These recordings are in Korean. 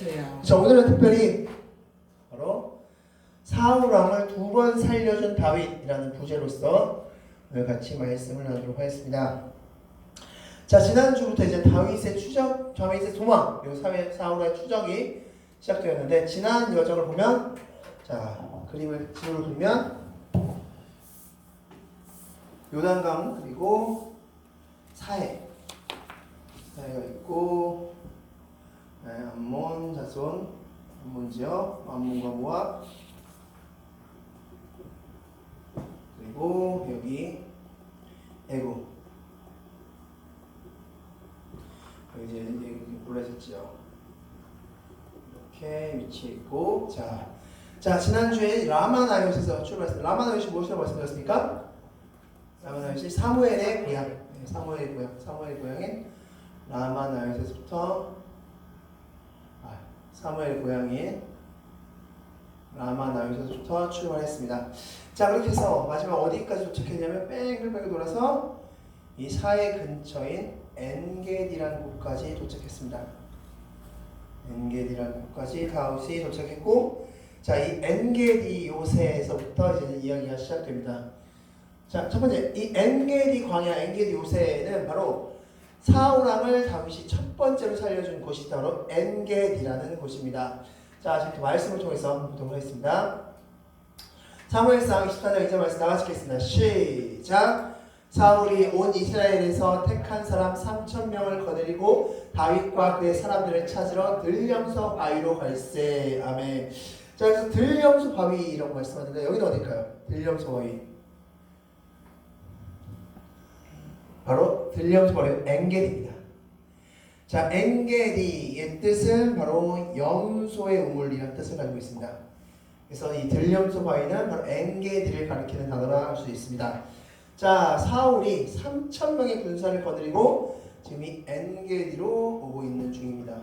주세요. 자, 오늘은 특별히 바로 사울 왕을 2번 살려준 다윗이라는 부제로서 오늘 같이 말씀을 나누도록 하겠습니다. 자, 지난주부터 이제 다윗의 추적, 다윗의 소망, 그리고 사울의 추적이 시작되었는데, 지난 여정을 보면, 자, 지도를 그리면 요단강 그리고 사해가 있고, 암몬 자손, 암몬 지역, 암몬과 모압, 그리고 여기 애굽, 여기 이제 올라졌죠. 이렇게 위치해 있고, 자 지난주에 라마나요시에서 출발했습니다. 라마나요시 무엇이라고 말씀드렸습니까? 라마나요시 사무엘의 고향, 사무엘의 고향인 라마나요시에서부터 사무엘의 고향인 라마나요시에서부터 출발했습니다. 자, 그렇게 해서 마지막 어디까지 도착했냐면 뺑글뺑글 돌아서 이 사해 근처인 엔게디라는 곳까지 도착했습니다. 엔게디라는 곳까지 다윗이 도착했고, 자, 이 엔게디 요새에서부터 이제 이야기가 시작됩니다. 자, 첫 번째, 이 엔게디 광야, 엔게디 요새는 바로 사울 왕을 다윗이 첫 번째로 살려준 곳이 바로 엔게디라는 곳입니다. 자, 지금 말씀을 통해서 한번 보도록 하겠습니다. 사무엘상 24장 2절 말씀 다 같이 읽겠습니다. 시작! 사울이 온 이스라엘에서 택한 사람 3,000명을 거느리고 다윗과 그의 사람들을 찾으러 들염소 바위로 갈세. 아멘. 자, 그래서 들염소 바위라고 말씀하는데 여기는 어딜까요? 들염소 바위. 바로 들염소 바위 엔게디입니다. 자, 엔게디의 뜻은 바로 염소의 우물이라는 뜻을 가지고 있습니다. 그래서 이 들염소 바위는 바로 엔게디를 가리키는 다르라 할 수 있습니다. 자, 사울이 3,000명의 군사를 거느리고 지금 이 엔게디로 오고 있는 중입니다.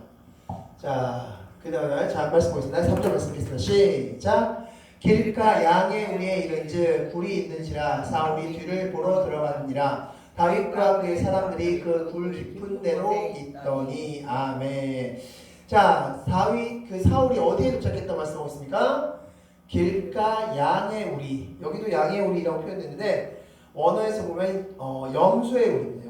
자, 그 다음에 말씀 보겠습니다. 3절 말씀 읽겠습니다. 시작! 길가 양의 우리에 이른즉 굴이 있는지라 사울이 뒤를 보러 들어갔느니라. 다윗과 그의 사람들이 그 굴 깊은 데로 있더니. 아멘. 자, 사울이 어디에 도착했다고 말씀하고 있습니까? 길가 양의 우리. 여기도 양의 우리라고 표현했는데 원어에서 보면 염소의 우리입니다.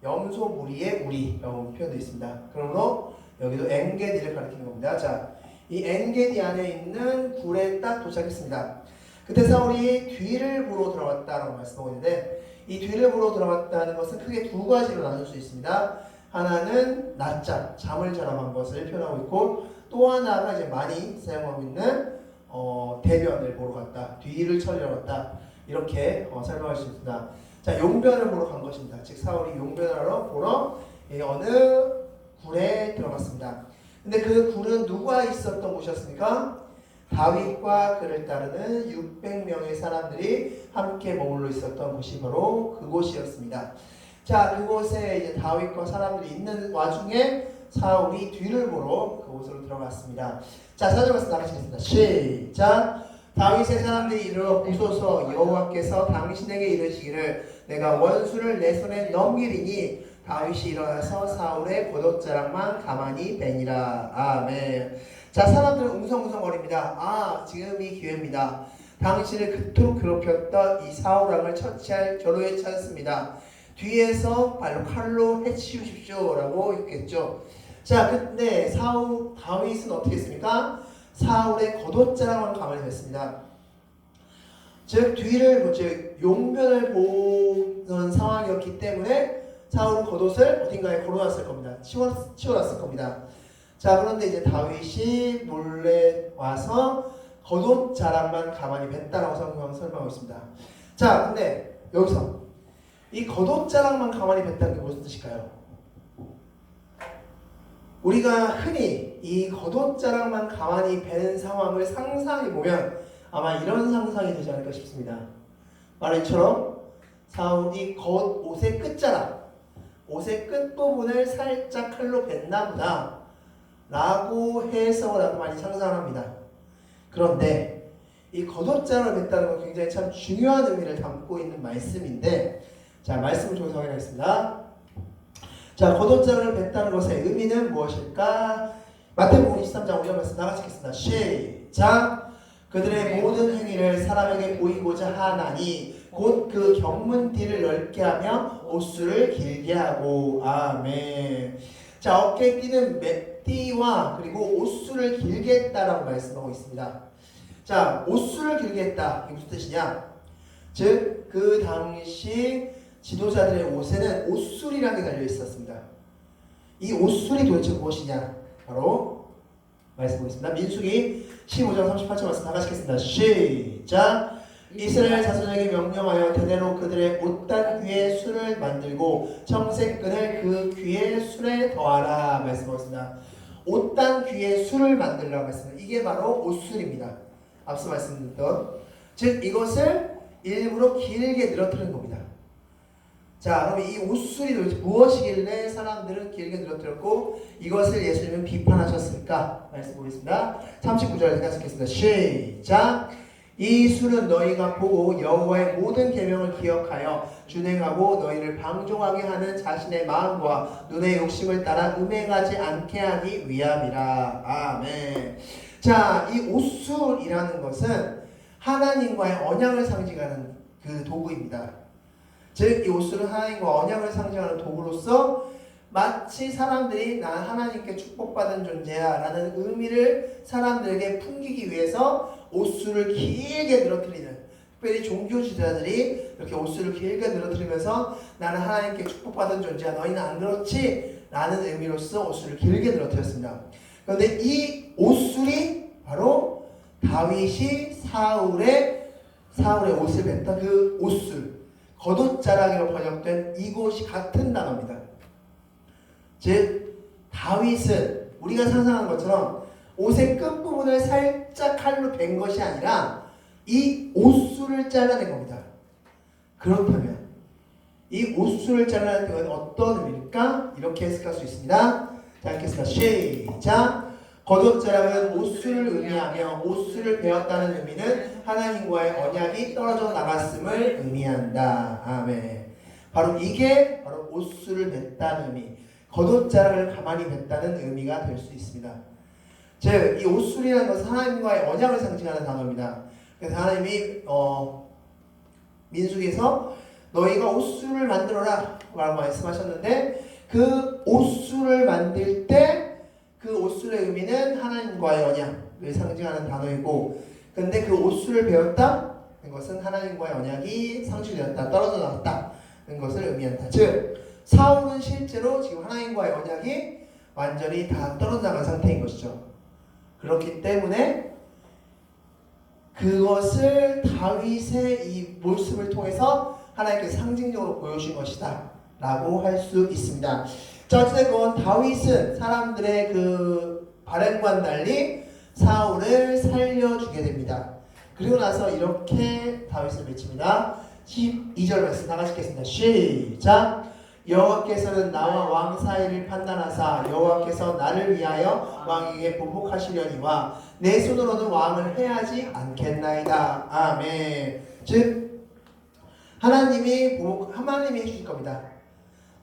염소 무리의 우리라고 표현되어 있습니다. 그러므로 여기도 엔게디를 가리키는 겁니다. 자, 이 엔게디 안에 있는 굴에 딱 도착했습니다. 그때 사울이 뒤를 보러 들어갔다라고 말씀하고 있는데, 이 뒤를 보러 들어갔다는 것은 크게 두 가지로 나눌 수 있습니다. 하나는 낮잠, 잠을 자람한 것을 표현하고 있고, 또 하나가 이제 많이 사용하고 있는 대변을 보러 갔다, 뒤를 찾으러 갔다, 이렇게 설명할 수 있습니다. 자, 용변을 보러 간 것입니다. 즉 사울이 용변하러 보러 어느 굴에 들어갔습니다. 근데 그 굴은 누가 있었던 곳이었습니까? 다윗과 그를 따르는 600명의 사람들이 함께 머물러 있었던 곳이 바로 그곳이었습니다. 자, 그곳에 이제 다윗과 사람들이 있는 와중에 사울이 뒤를 보러 그곳으로 들어갔습니다. 자, 4절 말씀 다 같이 읽겠습니다. 시작! 다윗의 사람들이 이르러 보소서. 여호와께서 당신에게 이르시기를 내가 원수를 내 손에 넘기리니 다윗이 일어나서 사울의 겉옷자락만 가만히 베니라. 아멘. 자, 사람들은 웅성웅성거립니다. 지금이 기회입니다. 당신을 그토록 괴롭혔던 이 사울 왕을 처치할 겨루에 찾았습니다. 뒤에서 칼로 해치우십시오 라고 했겠죠. 자, 근데 다윗은 어떻게 했습니까? 사울의 겉옷자락만 가만히 뒀습니다. 즉 용변을 보는 상황이었기 때문에 사울은 겉옷을 어딘가에 걸어놨을 겁니다. 치워놨을 겁니다. 자, 그런데 이제 다윗이 몰래 와서 겉옷자락만 가만히 뱉다라고 설명하고 있습니다. 자, 근데 여기서 이 겉옷자락만 가만히 뱉다는 게 무슨 뜻일까요? 우리가 흔히 이 겉옷자락만 가만히 베는 상황을 상상해보면 아마 이런 상상이 되지 않을까 싶습니다. 바로 이처럼 사울이 겉옷의 끝자락, 옷의 끝부분을 살짝 칼로 뱉나 보다 라고 해석을 하고 많이 상상합니다. 그런데 이 겉옷자락을 뱉다는 건 굉장히 참 중요한 의미를 담고 있는 말씀인데, 자, 말씀을 통해서 확인하겠습니다. 자, 겉옷자락을 뱉다는 것의 의미는 무엇일까? 마태복음 23장 5절 말씀 다 같이 읽겠습니다. 시작. 그들의 모든 행위를 사람에게 보이고자 하나니 곧 그 경문띠를 넓게 하며 옷수를 길게 하고. 아멘. 자, 어깨 띠는 띠와 그리고 옷수를 길게 했다라고 말씀하고 있습니다. 자, 옷수를 길게 했다. 이게 무슨 뜻이냐? 즉, 그 당시 지도자들의 옷에는 옷술이라는 게 달려 있었습니다. 이 옷술이 도대체 무엇이냐? 바로 말씀 보겠습니다. 민수기 15장 38절 말씀 다 같이 읽겠습니다. 시작. 이스라엘 자손에게 명령하여 대대로 그들의 옷단 귀에 술을 만들고 청색끈을 그 귀에 술에 더하라 말씀하셨습니다. 옷단 귀에 술을 만들라고 했습니다. 이게 바로 옷술입니다. 앞서 말씀드렸던, 즉 이것을 일부러 길게 늘어뜨리는 겁니다. 자, 그럼 이 옷술이 도대체 무엇이길래 사람들은 길게 늘어뜨렸고 이것을 예수님은 비판하셨을까? 말씀 보겠습니다. 39절 같이 읽겠습니다. 시작. 이 술은 너희가 보고 여호와의 모든 계명을 기억하여 준행하고 너희를 방종하게 하는 자신의 마음과 눈의 욕심을 따라 음행하지 않게 하기 위함이라. 아멘. 자, 이 옷술이라는 것은 하나님과의 언약을 상징하는 그 도구입니다. 즉, 이 옷술은 하나님과 언약을 상징하는 도구로서 마치 사람들이 난 하나님께 축복받은 존재야 라는 의미를 사람들에게 풍기기 위해서 옷술을 길게 늘어뜨리는, 특별히 종교 지도자들이 이렇게 옷술을 길게 늘어뜨리면서 나는 하나님께 축복받은 존재야, 너희는 안 그렇지? 라는 의미로서 옷술을 길게 늘어뜨렸습니다. 그런데 이 옷술이 바로 다윗이 사울의 옷을 뱉던 그 옷술, 겉옷자락이로 번역된 이곳이 같은 단어입니다. 즉, 다윗은 우리가 상상한 것처럼 옷의 끝부분을 살짝 칼로 벤 것이 아니라 이 옷술을 잘라낸 겁니다. 그렇다면 이 옷술을 잘라낸 건 어떤 의미일까? 이렇게 해석할 수 있습니다. 자, 읽겠습니다. 시작. 겉옷자락은 옷술을 의미하며 옷술을 베었다는 의미는 하나님과의 언약이 떨어져 나갔음을 의미한다. 아멘. 바로 이게 바로 옷술을 뱉다는 의미, 겉옷자락을 가만히 뱉다는 의미가 될 수 있습니다. 즉, 이 옷술이라는 것은 하나님과의 언약을 상징하는 단어입니다. 그래서 하나님이 민수기에서 너희가 옷술을 만들어라 라고 말씀하셨는데, 그 옷술을 만들 때 그 옷술의 의미는 하나님과의 언약을 상징하는 단어이고, 근데 그 옷술을 배웠다? 그것은 하나님과의 언약이 상실되었다, 떨어져 나갔다는 것을 의미한다. 즉, 사울은 실제로 지금 하나님과의 언약이 완전히 다 떨어져 나간 상태인 것이죠. 그렇기 때문에 그것을 다윗의 이 모습을 통해서 하나님께서 상징적으로 보여주신 것이다 라고 할 수 있습니다. 자, 어쨌든 다윗은 사람들의 그 바람과는 달리 사울을 살려주게 됩니다. 그리고 나서 이렇게 다윗을 외칩니다. 12절 말씀 다 같이 읽겠습니다. 시작. 여호와께서는 나와 왕 사이를 판단하사 여호와께서 나를 위하여 왕에게 보복하시려니와 내 손으로는 왕을 해하지 않겠나이다. 아멘. 즉, 하나님이 해주실 겁니다.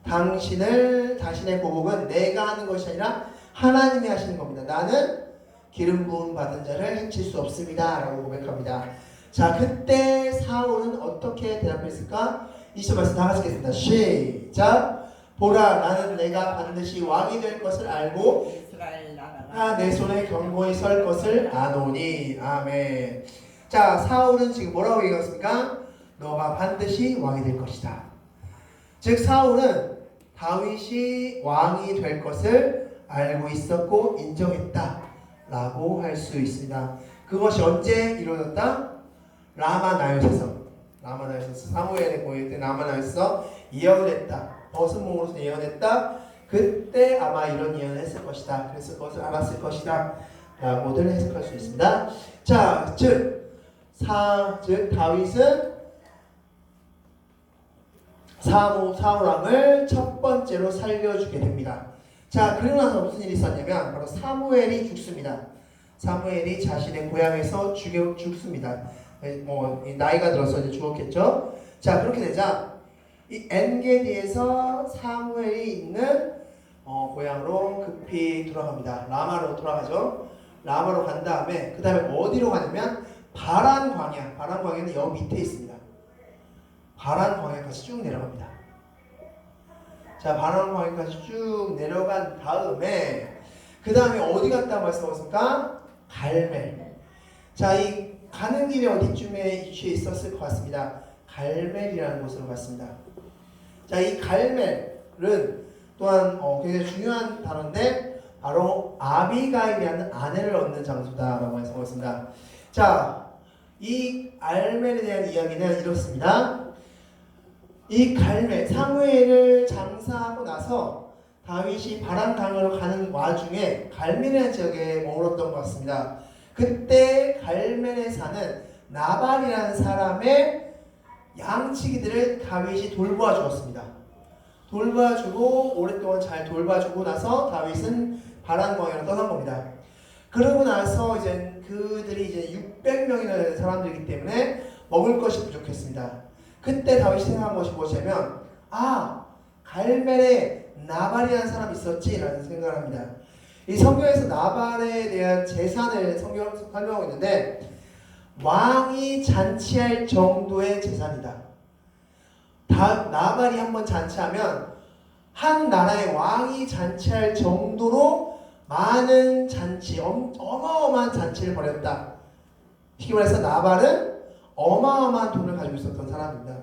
당신의 보복은 내가 하는 것이 아니라 하나님이 하시는 겁니다. 나는 기름 부음 받은 자를 해칠 수 없습니다 라고 고백합니다. 자, 그때 사울은 어떻게 대답했을까? 20절 말씀 다 같이 읽겠습니다. 시작. 보라, 나는 내가 반드시 왕이 될 것을 알고 내 손에 견고히 설 것을 아노니. 아멘. 자, 사울은 지금 뭐라고 얘기했습니까? 너가 반드시 왕이 될 것이다. 즉, 사울은 다윗이 왕이 될 것을 알고 있었고 인정했다 라고 할 수 있습니다. 그것이 언제 이루어졌다? 라마나요트에서 사무엘의 고일 때 라마나요트에서 예언을 했다. 벗은 몸으로서 예언했다. 그때 아마 이런 예언을 했을 것이다. 그래서 그것을 알았을 것이다 라고들 해석할 수 있습니다. 자, 즉 다윗은 사울왕을 첫 번째로 살려주게 됩니다. 자, 그리고 나서 무슨 일이 있었냐면 바로 사무엘이 죽습니다. 사무엘이 자신의 고향에서 죽습니다. 나이가 들어서 이제 죽었겠죠. 자, 그렇게 되자 이 엔게디에서 사무엘이 있는 고향으로 급히 돌아갑니다. 라마로 돌아가죠. 라마로 간 다음에 그 다음에 어디로 가냐면 바란 광야. 바란 광야는 여기 밑에 있습니다. 바란 광야까지 쭉 내려갑니다. 자, 바란 광야까지 쭉 내려간 다음에 그 다음에 어디 갔다고 말씀하셨습니까? 갈멜. 자, 이 가는 길에 어디쯤에 위치해 있었을 것 같습니다. 갈멜이라는 곳으로 갔습니다. 자, 이 갈멜은 또한 굉장히 중요한 단어인데 바로 아비가일이라는 아내를 얻는 장소다라고 말씀하셨습니다. 자, 이 갈멜에 대한 이야기는 이렇습니다. 이 갈멜, 사무엘을 장사하고 나서 다윗이 바란 강으로 가는 와중에 갈멜이라는 지역에 머물렀던 것 같습니다. 그때 갈멜에 사는 나발이라는 사람의 양치기들을 다윗이 돌보아 주었습니다. 돌봐주고 오랫동안 잘 돌봐주고 나서 다윗은 바란 광야로 떠난 겁니다. 그러고 나서 이제 그들이 이제 600명이나 되는 사람들이기 때문에 먹을 것이 부족했습니다. 그때 다윗이 생각한 것이 무엇이냐면 갈멜에 나발이라는 사람이 있었지라는 생각을 합니다. 이 성경에서 나발에 대한 재산을 성경에서 설명하고 있는데 왕이 잔치할 정도의 재산이다. 나발이 한번 잔치하면 한 나라의 왕이 잔치할 정도로 많은 잔치, 어마어마한 잔치를 벌였다. 쉽게 말해서 나발은 어마어마한 돈을 가지고 있었던 사람입니다.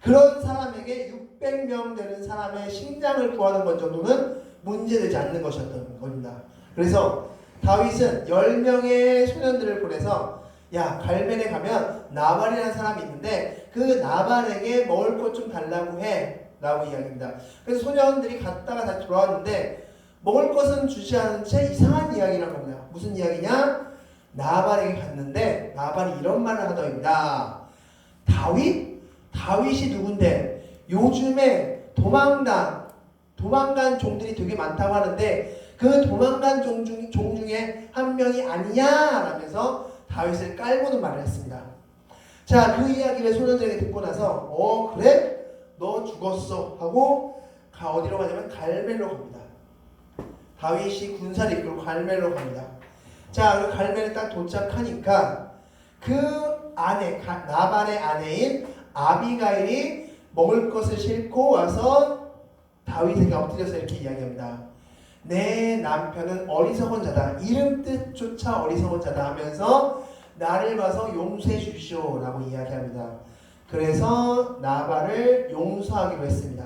그런 사람에게 600명 되는 사람의 식량을 구하는 것 정도는 문제되지 않는 것이었던 겁니다. 그래서 다윗은 10명의 소년들을 보내서 야, 갈멜에 가면 나발이라는 사람이 있는데 그 나발에게 먹을 것 좀 달라고 해 라고 이야기합니다. 그래서 소년들이 갔다가 다시 돌아왔는데 먹을 것은 주지 않은 채 이상한 이야기를 한 겁니다. 무슨 이야기냐? 나발에게 갔는데 나발이 이런 말을 하더입니다. 다윗이 누군데 요즘에 도망간 종들이 되게 많다고 하는데 그 도망간 종 중에 한 명이 아니냐 라면서 다윗을 깔보는 말을 했습니다. 자, 그 이야기를 소년들에게 듣고 나서 그래? 너 죽었어 하고 어디로 가냐면 갈멜로 갑니다. 다윗이 군사를 이끌고 갈멜로 갑니다. 자, 그 갈멜에 딱 도착하니까 그 아내, 나발의 아내인 아비가일이 먹을 것을 싣고 와서 다윗에게 엎드려서 이렇게 이야기합니다. 내 남편은 어리석은 자다. 이름 뜻조차 어리석은 자다 하면서 나를 봐서 용서해 주시오 라고 이야기합니다. 그래서 나발을 용서하기로 했습니다.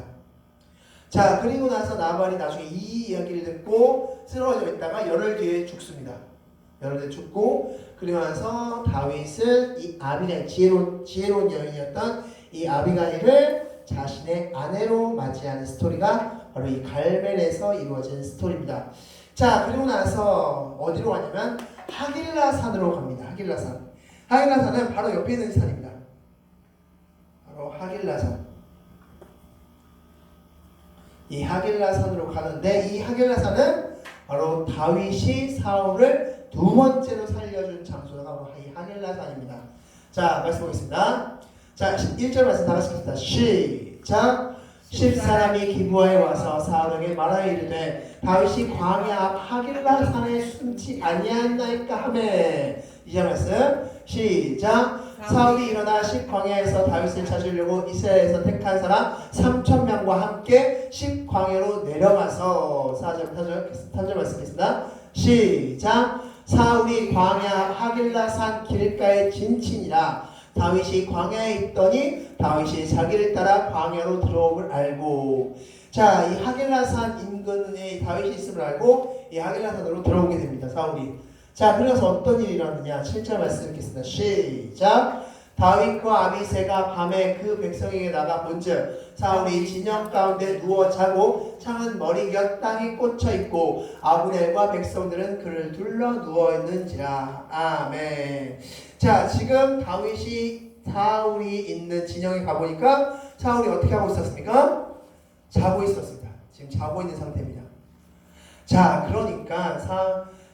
자, 그리고 나서 나발이 나중에 이 이야기를 듣고 쓰러져 있다가 열흘 뒤에 죽습니다. 열흘 뒤에 죽고 그리고 나서 다윗은 이 아비가일, 지혜로운 여인이었던 이 아비가일을 자신의 아내로 맞이하는 스토리가 바로 이 갈멜에서 이루어진 스토리입니다. 자, 그리고 나서 어디로 가냐면 하길라산으로 갑니다. 하길라산은 바로 옆에 있는 산입니다. 바로 하길라산. 이 하길라산으로 가는데 이 하길라산은 바로 다윗이 사울을 두 번째로 살려준 장소가 바로 이 하길라산입니다. 자, 말씀 보겠습니다. 자, 1절 말씀 다 같이 읽겠습니다. 시작. 10사람이 기브아에 와서 사울에게 말하여 이르되 다윗이 광야 앞 하길라산에 숨지 아니하였나이까 하매. 이제 말씀 시작. 사울이 일어나 십광야에서 다윗을 찾으려고 이스라엘에서 택한 사람 3,000명과 함께 십광야로 내려가서 4절 말씀하겠습니다. 시작. 사울이 광야 하길라산 길가에 진친이라 다윗이 광야에 있더니 다윗이 자기를 따라 광야로 들어옴을 알고. 자, 이 하길라산 인근에 다윗이 있음을 알고 이 하길라산으로 들어오게 됩니다. 사울이. 자, 그래서 어떤 일이 일어났느냐? 7절 말씀 읽겠습니다. 시작. 다윗과 아비새가 밤에 그 백성에게 나가 본즉 사울이 진영 가운데 누워 자고 창은 머리 곁 땅에 꽂혀 있고 아브넬과 백성들은 그를 둘러 누워 있는지라. 아멘. 자, 지금 다윗이 사울이 있는 진영에 가보니까 사울이 어떻게 하고 있었습니까? 자고 있었습니다. 지금 자고 있는 상태입니다. 자, 그러니까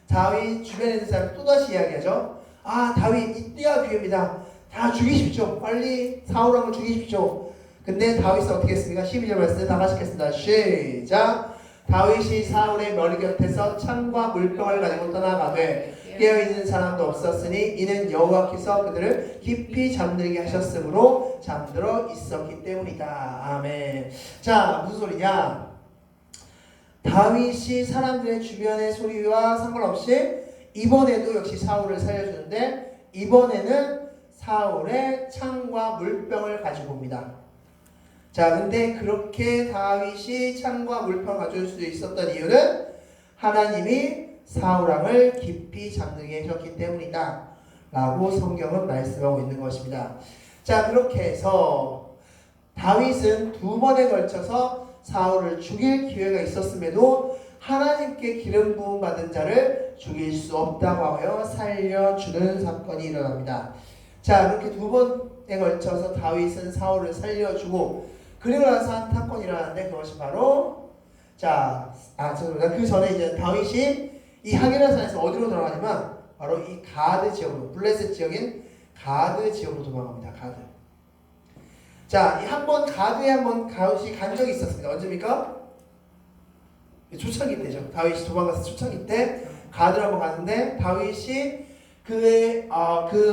다윗 주변에 있는 사람 또다시 이야기하죠. 다윗 이때가 기회입니다. 다 죽이십시오. 빨리 사울왕을 죽이십시오. 근데 다윗은 어떻게 했습니까? 12절 말씀 다 같이 읽겠습니다. 시작. 다윗이 사울의 머리 곁에서 창과 물병을 가지고 떠나가되 깨어있는 사람도 없었으니 이는 여호와께서 그들을 깊이 잠들게 하셨으므로 잠들어 있었기 때문이다. 아멘. 자, 무슨 소리냐? 다윗이 사람들의 주변의 소리와 상관없이 이번에도 역시 사울을 살려주는데 이번에는 사울의 창과 물병을 가지고 옵니다. 자, 근데 그렇게 다윗이 창과 물병을 가져올 수 있었던 이유는 하나님이 사울 왕을 깊이 잠들게 하셨기 때문이다 라고 성경은 말씀하고 있는 것입니다. 자, 그렇게 해서 다윗은 두 번에 걸쳐서 사울을 죽일 기회가 있었음에도 하나님께 기름 부음 받은 자를 죽일 수 없다고 하여 살려주는 사건이 일어납니다. 자, 그렇게 두 번에 걸쳐서 다윗은 사울을 살려주고 그리고 나서 한 사건이 일어나는데 그것이 바로 죄송합니다. 그 전에 이제 다윗이 이 하게라산에서 어디로 돌아가냐면 바로 이 가드 지역으로, 블레셋 지역인 가드 지역으로 도망갑니다. 가드. 자, 한 번 가드에 한번 다윗이 간 적이 있었습니다. 언제입니까? 초창기 때죠. 다윗이 도망가서 초창기 때 가드를 한번 갔는데 다윗이 그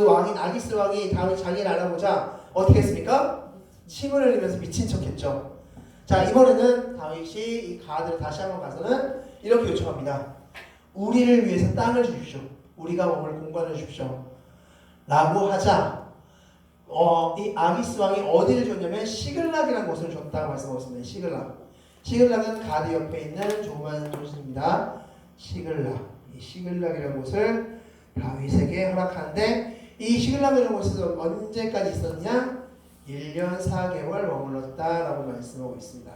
왕인 아기스 왕이 다윗 자기를 알아보자 어떻게 했습니까? 침을 흘리면서 미친 척했죠. 자, 이번에는 다윗이 이 가드를 다시 한번 가서는 이렇게 요청합니다. 우리를 위해서 땅을 주십시오. 우리가 머물 공간을 주십시오. 라고 하자 이 아기스 왕이 어디를 줬냐면 시글락이라는 곳을 줬다고 말씀하셨습니다. 시글락은 가드 옆에 있는 조그만 도시입니다. 이 시글락이라는 곳을 다윗에게 허락하는데 이 시글락이라는 곳에서 언제까지 있었냐? 1년 4개월 머물렀다라고 말씀하고 있습니다.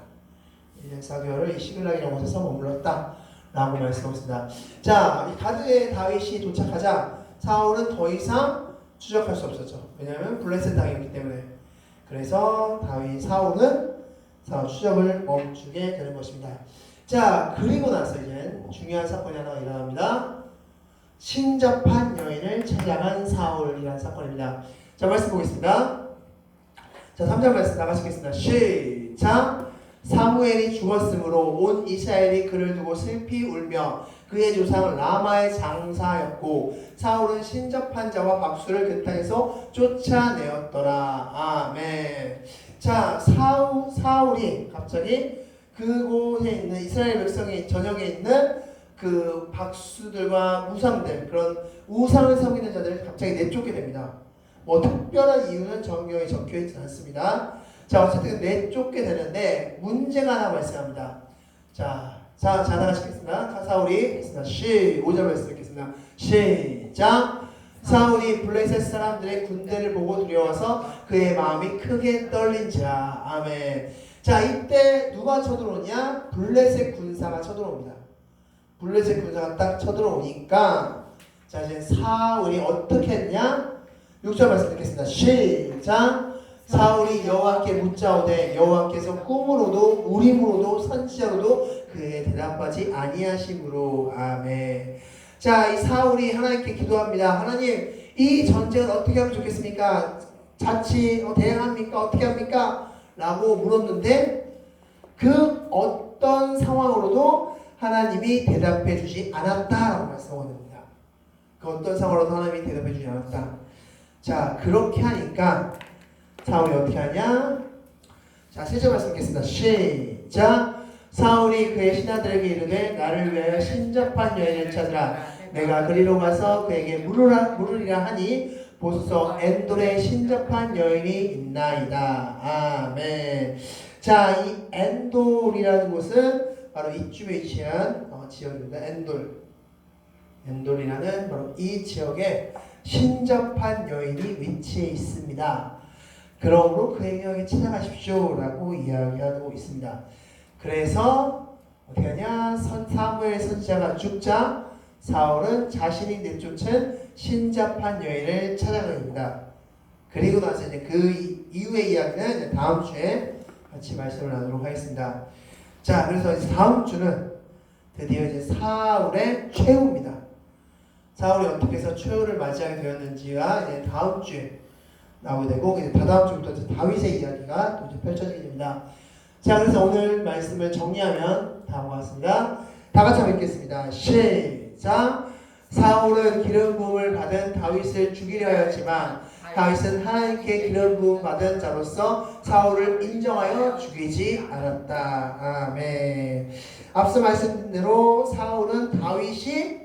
1년 4개월을 이 시글락이라는 곳에서 머물렀다라고 말씀하고 있습니다. 자, 이 가드에 다윗이 도착하자 사울은 더 이상 추적할 수 없었죠. 왜냐하면 블레셋 땅이었기 때문에. 그래서 사울은 추적을 멈추게 되는 것입니다. 자, 그리고 나서 이제 중요한 사건이 하나 일어납니다. 신접한 여인을 찾아간 사울이라는 사건입니다. 자, 말씀 보겠습니다. 자, 3절 말씀 나가시겠습니다. 시작. 사무엘이 죽었으므로 온 이스라엘이 그를 두고 슬피 울며 그의 조상은 라마의 장사였고 사울은 신접한 자와 박수를 그 땅에서 쫓아내었더라. 아멘. 자, 사울이 갑자기 그곳에 있는 이스라엘 백성의 전역에 있는 그 박수들과 우상들, 그런 우상을 섬기는 자들을 갑자기 내쫓게 됩니다. 뭐 특별한 이유는 정경에 적혀있지 않습니다. 자, 어쨌든 내쫓게 되는데 문제가 하나 발생합니다. 자, 나가시겠습니다. 사울이 했습니다. 5절 말씀 읽겠습니다. 시작. 사울이 블레셋 사람들의 군대를 보고 두려워서 그의 마음이 크게 떨린지라. 아멘. 자, 이때 누가 쳐들어오냐? 블레셋 군사가 쳐들어옵니다. 블레셋 군사가 딱 쳐들어오니까 자, 이제 사울이 어떻게 했냐? 6절 말씀 읽겠습니다. 시작. 사울이 여호와께 묻자오되 여호와께서 꿈으로도 우림으로도 선지자로도 그에 대답하지 아니하심으로. 아멘. 자, 이 사울이 하나님께 기도합니다. 하나님, 이 전쟁은 어떻게 하면 좋겠습니까? 자치 대응합니까? 어떻게 합니까? 라고 물었는데 그 어떤 상황으로도 하나님이 대답해 주지 않았다라고 말씀하고 있습니다. 그 어떤 상황으로도 하나님이 대답해 주지 않았다. 자, 그렇게 하니까 사울이 어떻게 하냐? 자, 7절 말씀 읽겠습니다. 시작. 사울이 그의 신하들에게 이르되 나를 위하여 신접한 여인을 찾으라. 내가 그리로 가서 그에게 물으리라 하니 보소서 엔돌에 신접한 여인이 있나이다. 아멘. 자, 이 엔돌이라는 곳은 바로 이쯤에 위치한 지역입니다. 엔돌이라는 바로 이 지역에 신접한 여인이 위치해 있습니다. 그러므로 그에게 찾아가십시오 라고 이야기하고 있습니다. 그래서 어떻게 하냐? 사무엘 선지자가 죽자 사울은 자신이 내쫓은 신접한 여인을 찾아가게 됩니다. 그리고 나서 이제 그 이후의 이야기는 이제 다음 주에 같이 말씀을 나누도록 하겠습니다. 자, 그래서 이제 다음 주는 드디어 이제 사울의 최후입니다. 사울이 어떻게 해서 최후를 맞이하게 되었는지가 이제 다음 주에 나오게 되고 이제 다다음 주부터 이제 다윗의 이야기가 또 이제 펼쳐지게 됩니다. 자, 그래서 오늘 말씀을 정리하면 다음과 같습니다. 다 같이 한번 읽겠습니다. 시작. 사울은 기름 부음을 받은 다윗을 죽이려 하였지만 다윗은 하나님께 기름 부음 받은 자로서 사울을 인정하여 죽이지 않았다. 아멘. 앞서 말씀대로 사울은 다윗이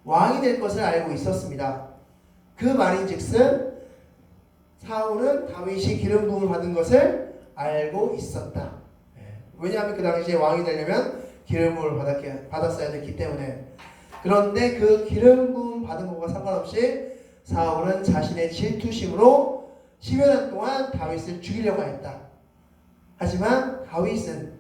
왕이 될 것을 알고 있었습니다. 그 말인즉슨 사울은 다윗이 기름 부음을 받은 것을 알고 있었다. 왜냐하면 그 당시에 왕이 되려면 기름 부음을 받았어야 됐기 때문에. 그런데 그 기름 부음 받은 것과 상관없이 사울은 자신의 질투심으로 10여 년 동안 다윗을 죽이려고 했다. 하지만 다윗은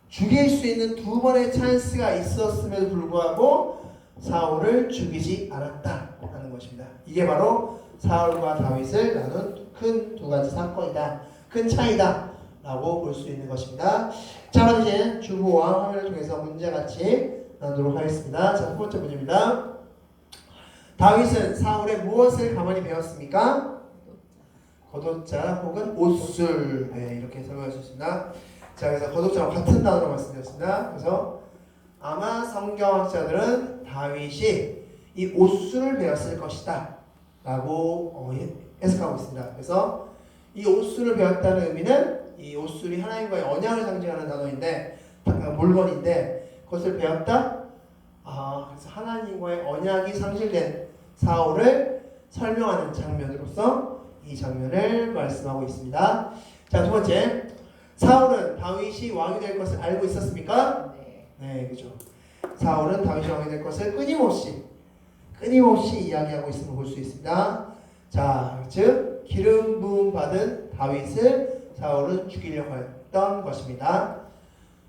죽일 수 있는 두 번의 찬스가 있었음에도 불구하고 사울을 죽이지 않았다라는 것입니다. 이게 바로 사울과 다윗을 나눈 큰 두 가지 사건이다. 큰 차이다. 라고 볼 수 있는 것입니다. 자, 그럼 이제 주보와 화면을 통해서 문제 같이 나누도록 하겠습니다. 자, 첫 번째 문제입니다. 다윗은 사울의 무엇을 가만히 배웠습니까? 겉옷자 혹은 옷술. 네, 이렇게 설명할 수 있습니다. 자, 그래서 겉옷자와 같은 단어로 말씀드렸습니다. 그래서 아마 성경학자들은 다윗이 이 옷술을 배웠을 것이다 라고 해석하고 있습니다. 그래서 이 옷술을 배웠다는 의미는 이 옷술이 하나님과의 언약을 상징하는 단어인데, 물건인데 그것을 배웠다? 그래서 하나님과의 언약이 상실된 사울을 설명하는 장면으로서 이 장면을 말씀하고 있습니다. 자, 두 번째, 사울은 다윗이 왕이 될 것을 알고 있었습니까? 네, 그죠. 사울은 다윗이 왕이 될 것을 끊임없이 이야기하고 있음을 볼 수 있습니다. 자, 즉 기름 부음 받은 다윗을 사울은 죽이려고 했던 것입니다.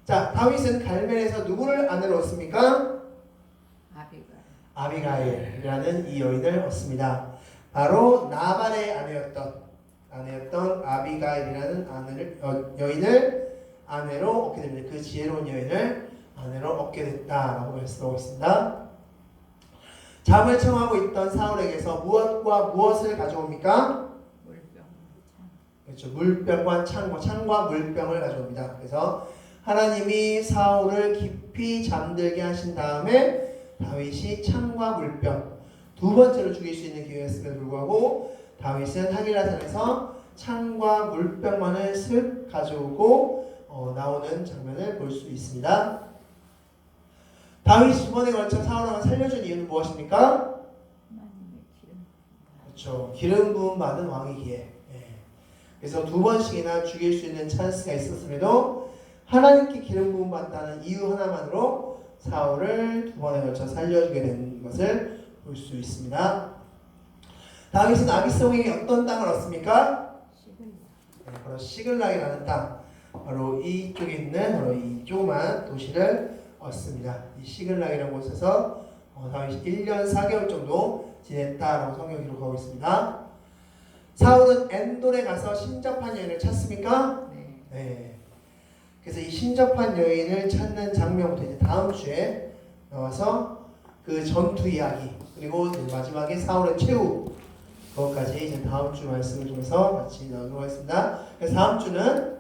자, 다윗은 갈멜에서 누구를 아내로 얻습니까? 아비가일이라는 이 여인을 얻습니다. 바로 나발의 아내였던 아비가일이라는 여인을 아내로 얻게 됩니다. 그 지혜로운 여인을 아내로 얻게 됐다라고 말씀하고 있습니다. 잠을 청하고 있던 사울에게서 무엇과 무엇을 가져옵니까? 그렇죠. 물병과 창과 물병을 가져옵니다. 그래서 하나님이 사울을 깊이 잠들게 하신 다음에 다윗이 창과 물병 두 번째로 죽일 수 있는 기회였음에도 불구하고 다윗은 하길라산에서 창과 물병만을 슥 가져오고 나오는 장면을 볼 수 있습니다. 다윗이 두 번에 걸쳐 사울왕을 살려준 이유는 무엇입니까? 그렇죠. 기름 부음 받은 왕이기에. 그래서 두 번씩이나 죽일 수 있는 찬스가 있었음에도 하나님께 기름 부음 받다는 이유 하나만으로 사울을 두 번에 걸쳐 살려주게 된 것을 볼 수 있습니다. 다윗은 아비스에게 어떤 땅을 얻습니까? 바로 시글락이라는 땅, 바로 이쪽에 있는 바로 이 조그만 도시를 얻습니다. 이 시글락이라는 곳에서 다윗이 1년 4개월 정도 지냈다라고 성경이 기록하고 있습니다. 사울은 엔돌에 가서 신접한 여인을 찾습니까? 네. 그래서 이 신접한 여인을 찾는 장면부터 이제 다음 주에 나와서 그 전투 이야기 그리고 마지막에 사울의 최후 그것까지 이제 다음 주 말씀을 통해서 같이 나누도록 하겠습니다. 그래서 다음 주는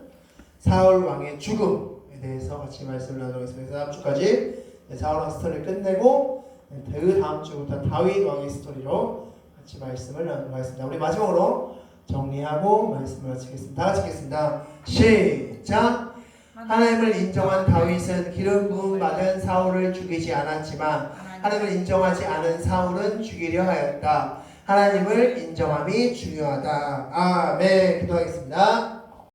사울 왕의 죽음에 대해서 같이 말씀을 나누도록 하겠습니다. 다음 주까지 사울 왕 스토리를 끝내고 그 다음 주부터 다윗 왕의 스토리로 같이 말씀을 나누도록 하겠습니다. 우리 마지막으로 정리하고 말씀을 마치겠습니다. 다 같이 읽겠습니다. 시작! 하나님을 인정한 다윗은 기름 부음 받은 사울을 죽이지 않았지만 하나님을 인정하지 않은 사울은 죽이려 하였다. 하나님을 인정함이 중요하다. 아멘. 기도하겠습니다.